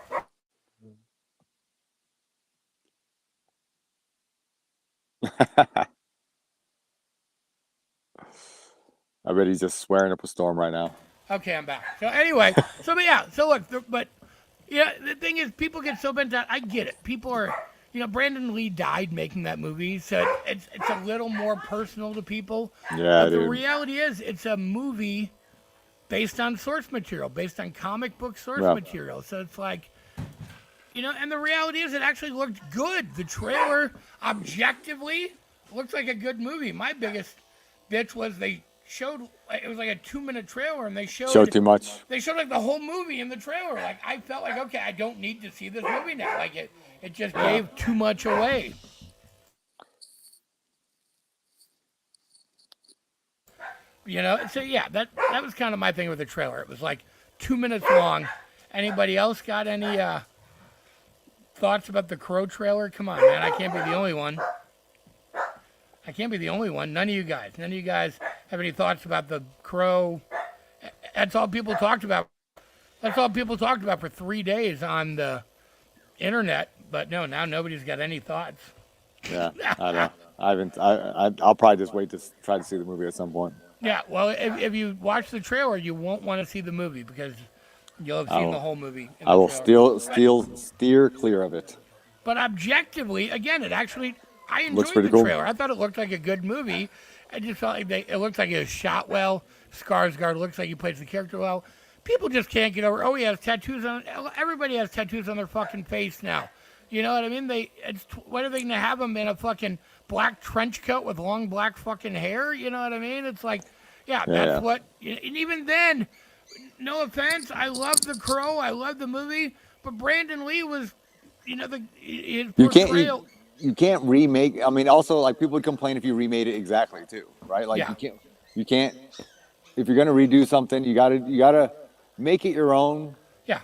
I bet he's just swearing up a storm right now. Okay, I'm back. So anyway, so look, but yeah, the thing is, people get so bent out. I get it. People are, Brandon Lee died making that movie, so it's a little more personal to people. Yeah, but dude. The reality is, it's a movie based on source material, based on comic book source material. So it's like, and the reality is, it actually looked good. The trailer, objectively, looks like a good movie. My biggest bitch was it was like a 2-minute trailer, and they showed too much. They showed like the whole movie in the trailer. Like, I felt like, okay, I don't need to see this movie now. Like, it just gave too much away. So yeah, that was kind of my thing with the trailer. It was like 2 minutes long. Anybody else got any thoughts about the Crow trailer? Come on, man, I can't be the only one. None of you guys have any thoughts about the Crow. That's all people talked about. For 3 days on the internet. But no, now nobody's got any thoughts. Yeah, I know. I'll probably just wait to try to see the movie at some point. Yeah, well, if you watch the trailer, you won't want to see the movie because you'll have seen the whole movie. I will steer clear of it. But objectively, again, I enjoyed pretty the cool. trailer. I thought it looked like a good movie. I just felt like it looked like it was shot well. Skarsgård looks like he plays the character well. People just can't get over, he has tattoos on. Everybody has tattoos on their fucking face now. You know what I mean? What are they going to have him in a fucking black trench coat with long black fucking hair? You know what I mean? It's like, that's what. And even then, no offense, I love The Crow, I love the movie, but Brandon Lee was, his portrayal. You can't remake. I mean, also, like, people would complain if you remade it exactly too, right? Like, you can't. If you're gonna redo something, you gotta make it your own. Yeah.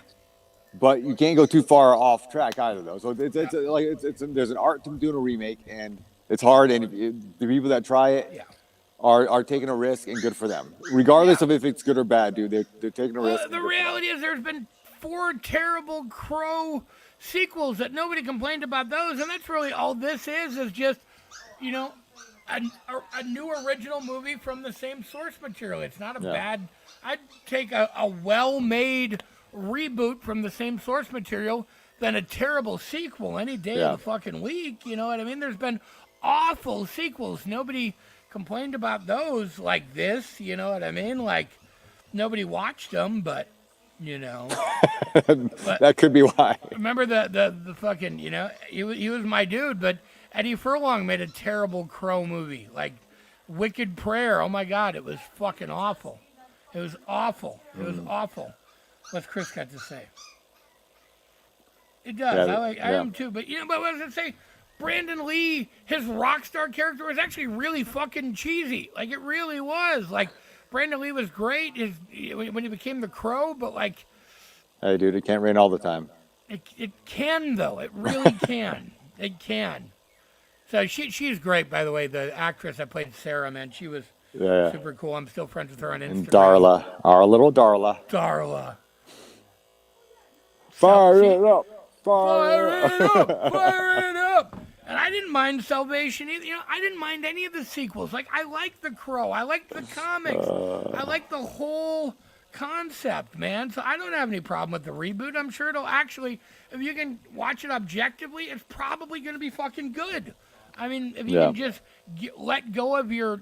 But you can't go too far off track either, though. So there's an art to doing a remake, and it's hard. And the people that try it are taking a risk, and good for them, regardless of if it's good or bad, dude. They're taking a risk. The reality is, there's been 4 terrible Crow sequels that nobody complained about those, and that's really all this is just, a new original movie from the same source material. It's not a bad. I'd take a well-made reboot from the same source material than a terrible sequel any day of the fucking week. You know what I mean? There's been awful sequels. Nobody complained about those like this. You know what I mean? Like, nobody watched them, but. But that could be why. Remember the fucking, he was my dude, but Eddie Furlong made a terrible Crow movie, like Wicked Prayer. Oh my God, it was fucking awful. It was awful. What's Chris got to say? It does. I am too, but but what does it say? Brandon Lee, his rock star character was actually really fucking cheesy. Like, it really was. Like, Brandon Lee was great when he became the Crow, but like, hey, dude, it can't rain all the time. It can, though. It really can. It can. So she's great, by the way. The actress that played Sarah, man, she was super cool. I'm still friends with her on Instagram. And Darla, our little Darla. Darla. Fire it up. And I didn't mind Salvation either. I didn't mind any of the sequels. Like, I like The Crow. I like the comics. I like the whole concept, man. So I don't have any problem with the reboot. I'm sure it'll actually, if you can watch it objectively, it's probably going to be fucking good. I mean, if you can just let go of your,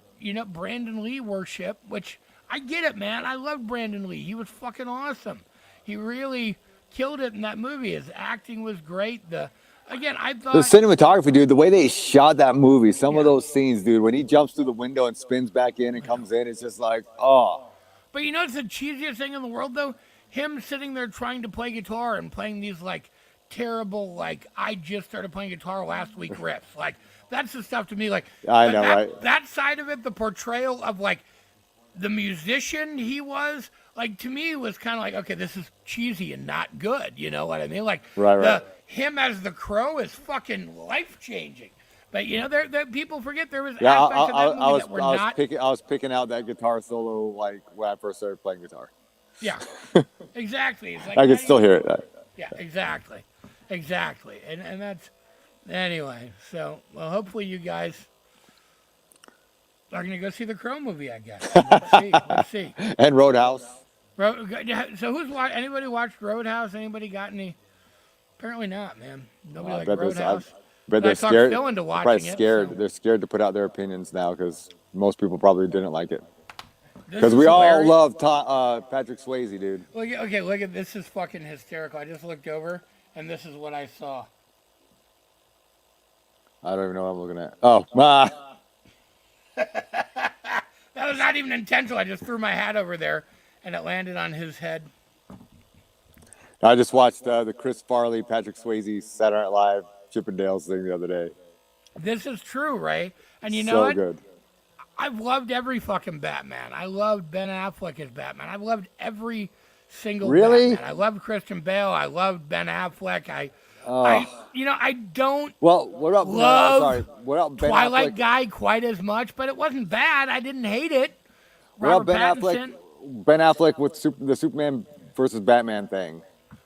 Brandon Lee worship, which I get it, man. I love Brandon Lee. He was fucking awesome. He really killed it in that movie. His acting was great. Again, I thought the cinematography, dude, the way they shot that movie, some of Yeah. those scenes, dude, when he jumps through the window and spins back in and comes in, it's just like, oh. But you know, it's the cheesiest thing in the world, though. Him sitting there trying to play guitar and playing these like terrible, like I just started playing guitar last week riffs. Like that's the stuff to me. Like I know, right? That side of it, the portrayal of like the musician he was, like to me was kind of like, okay, this is cheesy and not good. You know what I mean? Like Right. Him as the Crow is fucking life changing. But you know, there people forget there was Yeah, aspects of that movie that were not. I was picking out that guitar solo like when I first started playing guitar. Yeah, exactly. It's like, I can still hear it. Yeah, exactly, and that's anyway. So, well, hopefully you guys are gonna go see the Crow movie, I guess. Let's see. And Roadhouse. So who's watched? Anybody watched Roadhouse? Anybody got any? Apparently not, man. Nobody liked Roadhouse. But they're talked scared. Phil into watching Probably it, scared. so. They're scared to put out their opinions now because most people probably didn't like it. This Because is we all hilarious. love Patrick Swayze, dude. Okay, look at this. Is fucking hysterical. I just looked over, and this is what I saw. I don't even know what I'm looking at. Oh, That was not even intentional. I just threw my hat over there, and it landed on his head. I just watched the Chris Farley, Patrick Swayze Saturday Night Live Chippendales thing the other day. This is true, Ray. And you know So what? good. I've loved every fucking Batman. I loved Ben Affleck as Batman. I've loved every single Really? Batman. I loved Christian Bale. I loved Ben Affleck. I don't Well, what about love What about Ben Twilight Affleck? guy quite as much, but it wasn't bad. I didn't hate it. What about Robert Pattinson. Ben Affleck with the Superman versus Batman thing?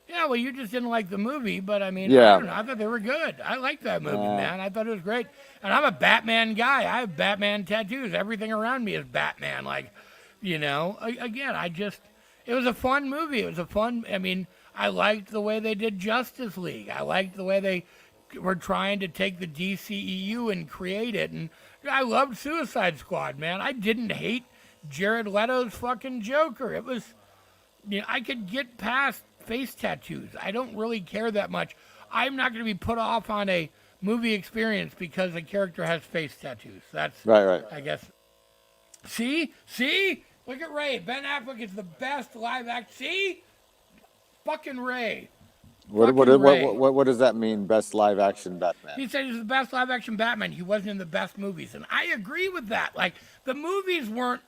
Yeah, well, you just didn't like the movie, but I mean, Yeah. I don't know. I thought they were good. I liked that movie, man. I thought it was great. And I'm a Batman guy. I have Batman tattoos. Everything around me is Batman. Like, you know, again, it was a fun movie. I mean, I liked the way they did Justice League. I liked the way they were trying to take the DCEU and create it. And I loved Suicide Squad, man. I didn't hate Jared Leto's fucking Joker. It was, you know, I could get past face tattoos. I don't really care that much. I'm not going to be put off on a movie experience because a character has face tattoos. That's Right. I guess. See? Look at Ray. Ben Affleck is the best live act. See? Fucking Ray. What does that mean? Best live action Batman? He said he's the best live action Batman. He wasn't in the best movies. And I agree with that. Like, the movies weren't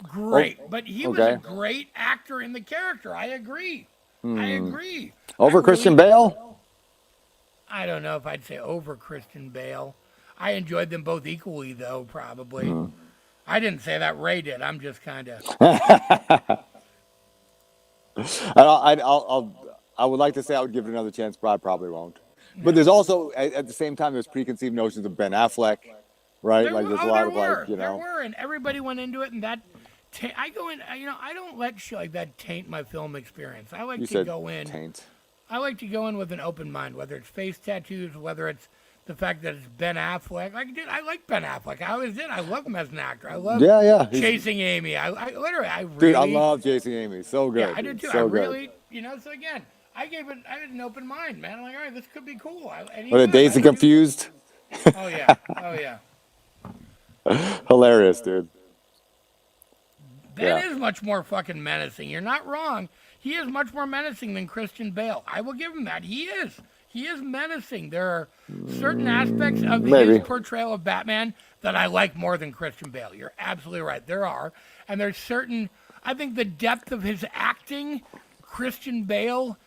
great, but he was a great actor in the character. I agree. Over Christian Bale? I don't know if I'd say over Christian Bale. I enjoyed them both equally, though, probably. I didn't say that. Ray did. I'm just kind of... I would like to say I would give it another chance, but I probably won't. But there's also, at the same time, there's preconceived notions of Ben Affleck, right? There's a lot of like, you know. There were, and everybody went into it, and that... I go in, you know, I don't let shit like that taint my film experience. I like to go in... Taint. I like to go in with an open mind, whether it's face tattoos, whether it's the fact that it's Ben Affleck. Like, dude, I like Ben Affleck. I always did. I love him as an actor. I love Chasing Amy. I really... Dude, I love Chasing Amy. So good. Yeah, I do too. So really, you know, so again, I had an open mind, man. I'm like, all right, this could be cool. Dazed and Confused? Oh, yeah. Hilarious, dude. Ben is much more fucking menacing. You're not wrong. He is much more menacing than Christian Bale. I will give him that. He is. He is menacing. There are certain aspects of his portrayal of Batman that I like more than Christian Bale. You're absolutely right. There are. And there's certain... I think the depth of his acting, Christian Bale...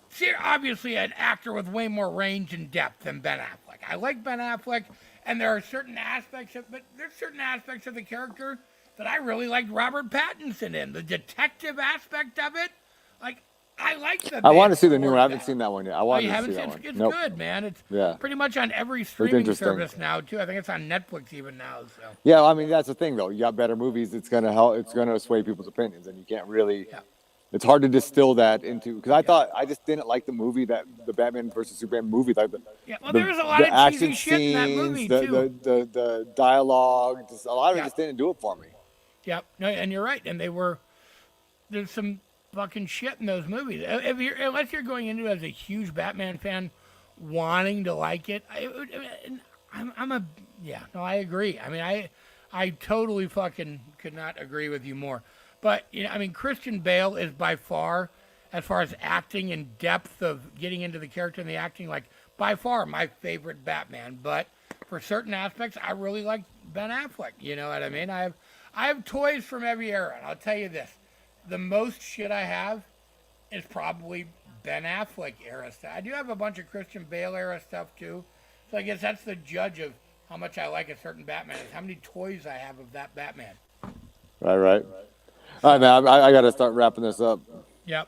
See, obviously an actor with way more range and depth than Ben Affleck. I like Ben Affleck, and there are certain aspects of... But there's certain aspects of the character that I really liked Robert Pattinson in. The detective aspect of it, like, I like that. I want to see the new one. I haven't seen that one yet. I want to see that one. It's good, man. It's pretty much on every streaming service now, too. I think it's on Netflix even now. So. Yeah, I mean, that's the thing, though. You got better movies. It's going to help. It's going to sway people's opinions, and you can't really... Yeah. It's hard to distill that into... Because I just didn't like the movie, the Batman versus Superman movie. Like there was a lot of cheesy shit in that movie, too. The dialogue, a lot of it just didn't do it for me. Yep. No, and you're right. And there's some fucking shit in those movies. Unless you're going into it as a huge Batman fan, wanting to like it, I agree. I mean, I totally fucking could not agree with you more. But, I mean, Christian Bale is by far, as far as acting and depth of getting into the character and the acting, like, by far my favorite Batman. But for certain aspects, I really like Ben Affleck. You know what I mean? I have toys from every era, and I'll tell you this. The most shit I have is probably Ben Affleck era stuff. I do have a bunch of Christian Bale era stuff, too. So I guess that's the judge of how much I like a certain Batman, is how many toys I have of that Batman. Right. All right, man. I got to start wrapping this up. Yep.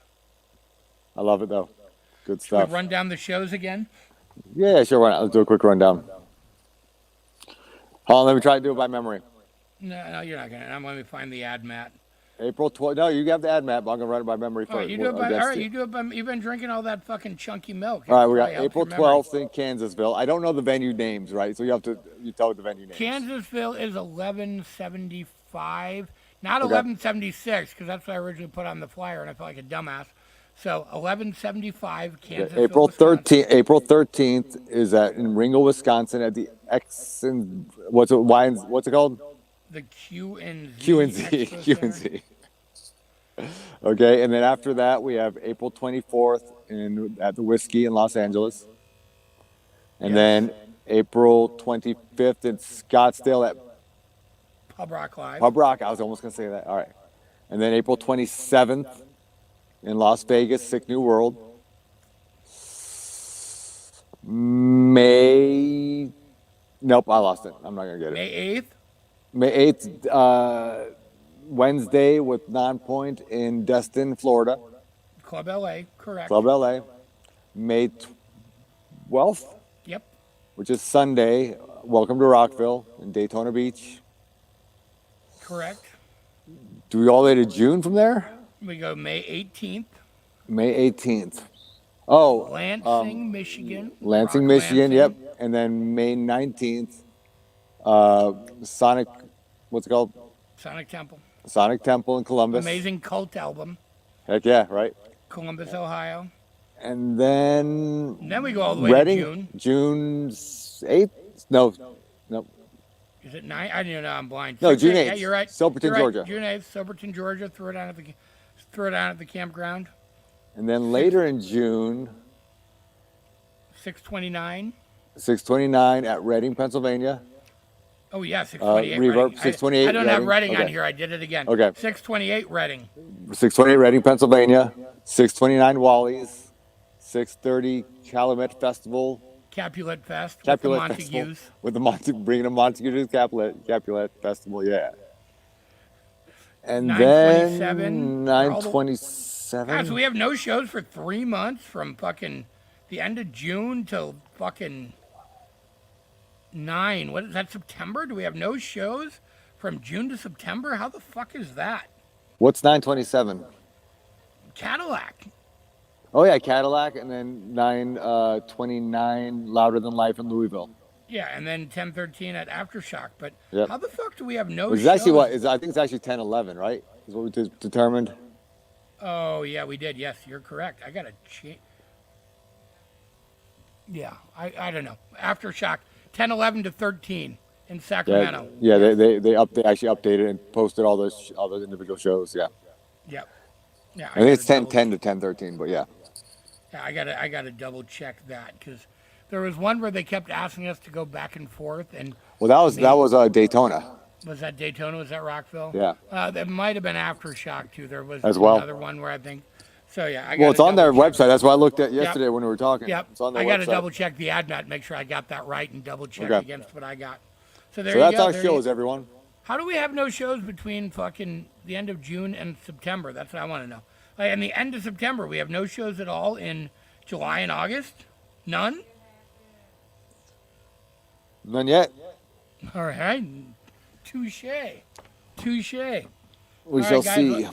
I love it, though. Good Should stuff. we run down the shows again? Yeah, sure. Why not? Let's do a quick rundown. Hold on, let me try to do it by memory. No, you're not going to. Let me find the ad, Matt. April 12th. No, you have the ad map, but I'm going to run it by memory first. All right, you do it by, you've been drinking all that fucking chunky milk. All right, we got April 12th in Kansasville. I don't know the venue names, right? So you tell the venue names. Kansasville is 1175, not Okay. 1176, because that's what I originally put on the flyer, and I felt like a dumbass. So 1175, Kansasville, April Wisconsin. 13th. April 13th is in Ringo, Wisconsin, at the what's it called? The Q&Z. Q&Z. Okay, and then after that we have April 24th at the Whiskey in Los Angeles, and then April 25th in Scottsdale at Pub Rock Live. Pub Rock. I was almost gonna say that. All right, and then April 27th in Las Vegas, Sick New World. Nope, I lost it. I'm not gonna get it. May 8th. May 8th, Wednesday with Nonpoint in Destin, Florida. Club LA, correct. Club LA. May 12th, Yep. which is Sunday. Welcome to Rockville in Daytona Beach. Correct. Do we all the way to June from there? We go May 18th. May 18th. Oh, Lansing, Michigan. Lansing, Rock Michigan. Lansing. Yep. And then May 19th, Sonic. What's it called? Sonic Temple. Sonic Temple in Columbus. Amazing cult album. Heck yeah, right. Columbus, Ohio. And then We go all the way Reading, to June. June 8th? No. Is it 9? I don't even know. I'm blind. No, June 8th. Yeah, you're right. Soperton, You're right. Georgia. June 8th, Soperton, Georgia. Threw it down at the campground. And then later in June, 629. 629 at Reading, Pennsylvania. Oh, yeah, 628 Reverb, Reading. 628 I don't have Reading. Reading on Okay. here. I did it again. Okay. 628 Reading. 628 Reading, Pennsylvania. 629 Wally's. 630 Calumet Festival. Capulet Fest. Capulet with the Festival. Montagues. With the bringing a Montague to Capulet Festival, yeah. And 9/27. then We're all 9/27. God, so we have no shows for 3 months from fucking the end of June till fucking 9. What is that, September? Do we have no shows from June to September? How the fuck is that? What's 9/27? Cadillac. Oh yeah, Cadillac, and then 9/29 Louder Than Life in Louisville. Yeah, and then 10/13 at Aftershock. But Yep. how the fuck do we have no Which is shows? actually I think it's actually 10/11, right? Is what we determined. Oh, yeah, we did. Yes, you're correct. I got to change. Yeah, I don't know. Aftershock, 10/11 to 13 in Sacramento. Yeah, they actually updated and posted all those individual shows. Yeah, Yep. Yeah, I think it's gotta 10/10 to 10/13, but yeah. Yeah, I gotta double check that because there was one where they kept asking us to go back and forth, and Well, that was Daytona. was that Daytona? Was that Rockville? Yeah. That might have been Aftershock too. There was As well. another one where I think. So yeah, Well, it's on their double check. website. That's what I looked at yesterday when we were talking. Yep. It's on their I got to website. double check the AdNet, make sure I got that right, and double check Okay. against what I got. So there So you that's go. our There shows, you- everyone. How do we have no shows between fucking the end of June and September? That's what I want to know. Like, in the end of September, we have no shows at all in July and August? None? None yet. All right. Touche. Touche. We All shall right, guys, see.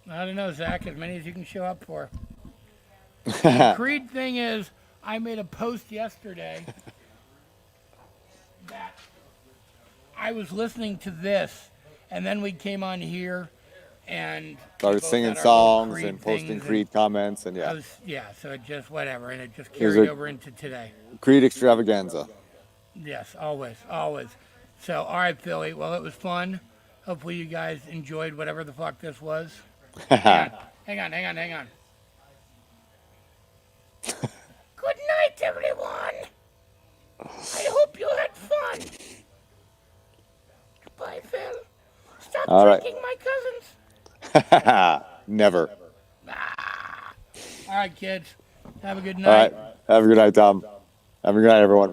I don't know, Zach, as many as you can show up for. The Creed thing is, I made a post yesterday that I was listening to this, And then we came on here and Started we both singing had our little songs Creed and posting things, Creed comments, and I was, so it just whatever, and it just was carried a- over into today. Creed extravaganza. Yes, always, always. So, all right, Philly. Well, it was fun. Hopefully, you guys enjoyed whatever the fuck this was. Hang on. Good night, everyone. I hope you had fun. Goodbye, Phil. Stop All right. drinking my cousins. Never. All right, kids. Have a good All night. right. Have a good night, Tom. Have a good night, everyone.